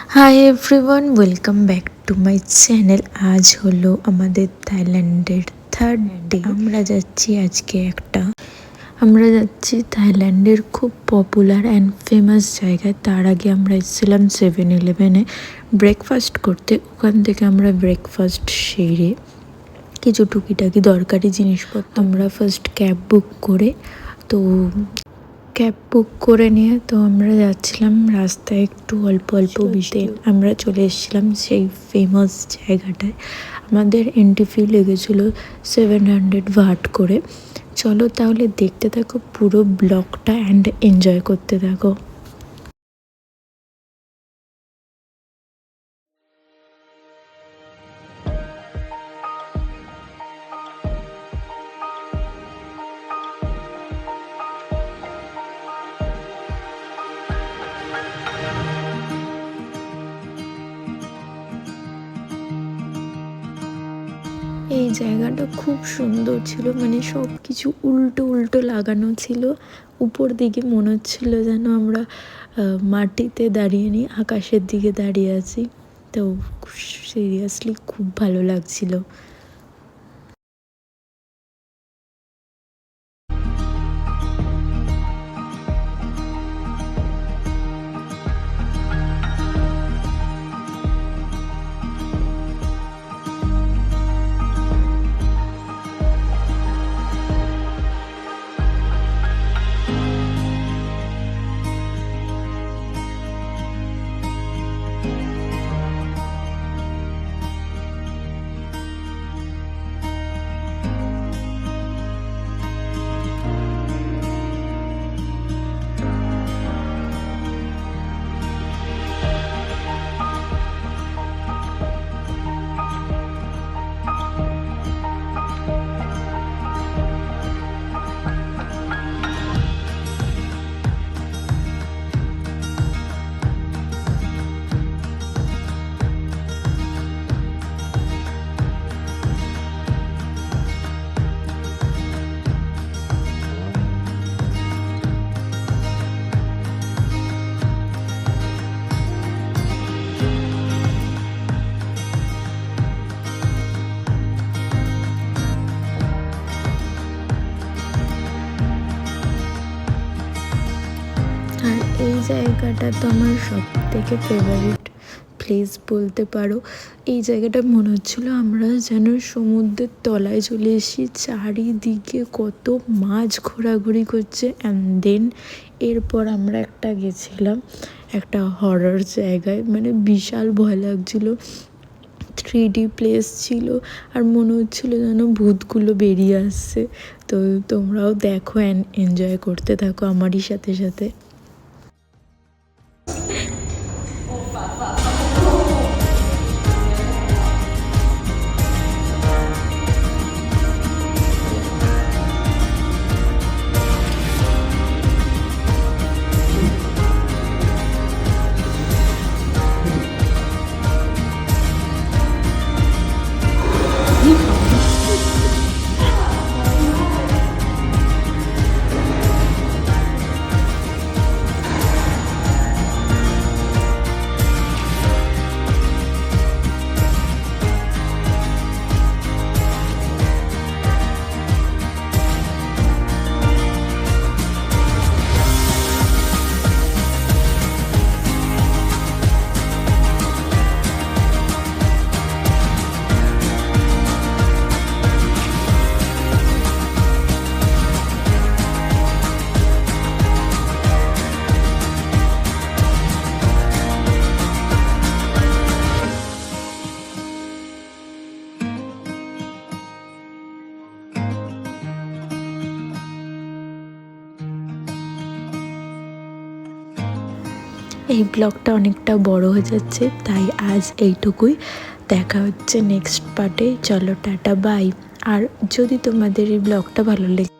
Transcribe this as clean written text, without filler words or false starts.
Hi everyone, welcome back to my channel. আজ হলো আমাদের থাইল্যান্ডের থার্ড ডে। আমরা যাচ্ছি থাইল্যান্ডের খুব পপুলার অ্যান্ড ফেমাস জায়গায়। তার আগে আমরা এসেছিলাম 7-11-এ ব্রেকফাস্ট করতে। ওখান থেকে আমরা ব্রেকফাস্ট সেরে কিছু টুকিটাকি দরকারি জিনিসপত্র আমরা ফার্স্ট ক্যাব বুক করে নিয়ে তো আমরা যাচ্ছিলাম। রাস্তায় একটু অল্প বৃষ্টি, আমরা চলে এসেছিলাম সেই ফেমাস জায়গাটায়। আমাদের এন্ট্রি ফি লেগেছিলো 700 বাট করে। চলো তাহলে দেখতে থাকো পুরো ব্লগটা অ্যান্ড এনজয় করতে থাকো। এই জায়গাটা খুব সুন্দর ছিল, মানে সব কিছু উল্টো লাগানো ছিল। উপর দিকে মনে হচ্ছিল যেন আমরা মাটিতে দাঁড়িয়ে নি, আকাশের দিকে দাঁড়িয়ে আছি। তো সিরিয়াসলি খুব ভালো লাগছিল। আর এই জায়গাটা তো আমার সব থেকে ফেভারিট প্লেস বলতে পারো। এই জায়গাটা মনে হচ্ছিলো আমরা যেন সমুদ্রের তলায় চলে এসেছি। চারিদিকে কত মাছ ঘোরাঘুরি করছে। অ্যান্ড দেন এরপর আমরা গেছিলাম একটা হরর জায়গায়, মানে বিশাল ভয় লাগছিলো। 3D প্লেস ছিল আর মনে হচ্ছিলো যেন ভূতগুলো বেরিয়ে আসছে। তো তোমরাও দেখো অ্যান্ড এনজয় করতে থাকো আমারই সাথে সাথে। এই ব্লগটা অনেকটা বড় হয়ে যাচ্ছে, তাই আজ এইটুকুই। দেখা হচ্ছে নেক্সট পার্টে। চলো টাটা বাই। আর যদি তোমাদের এই ব্লগটা ভালো লেগে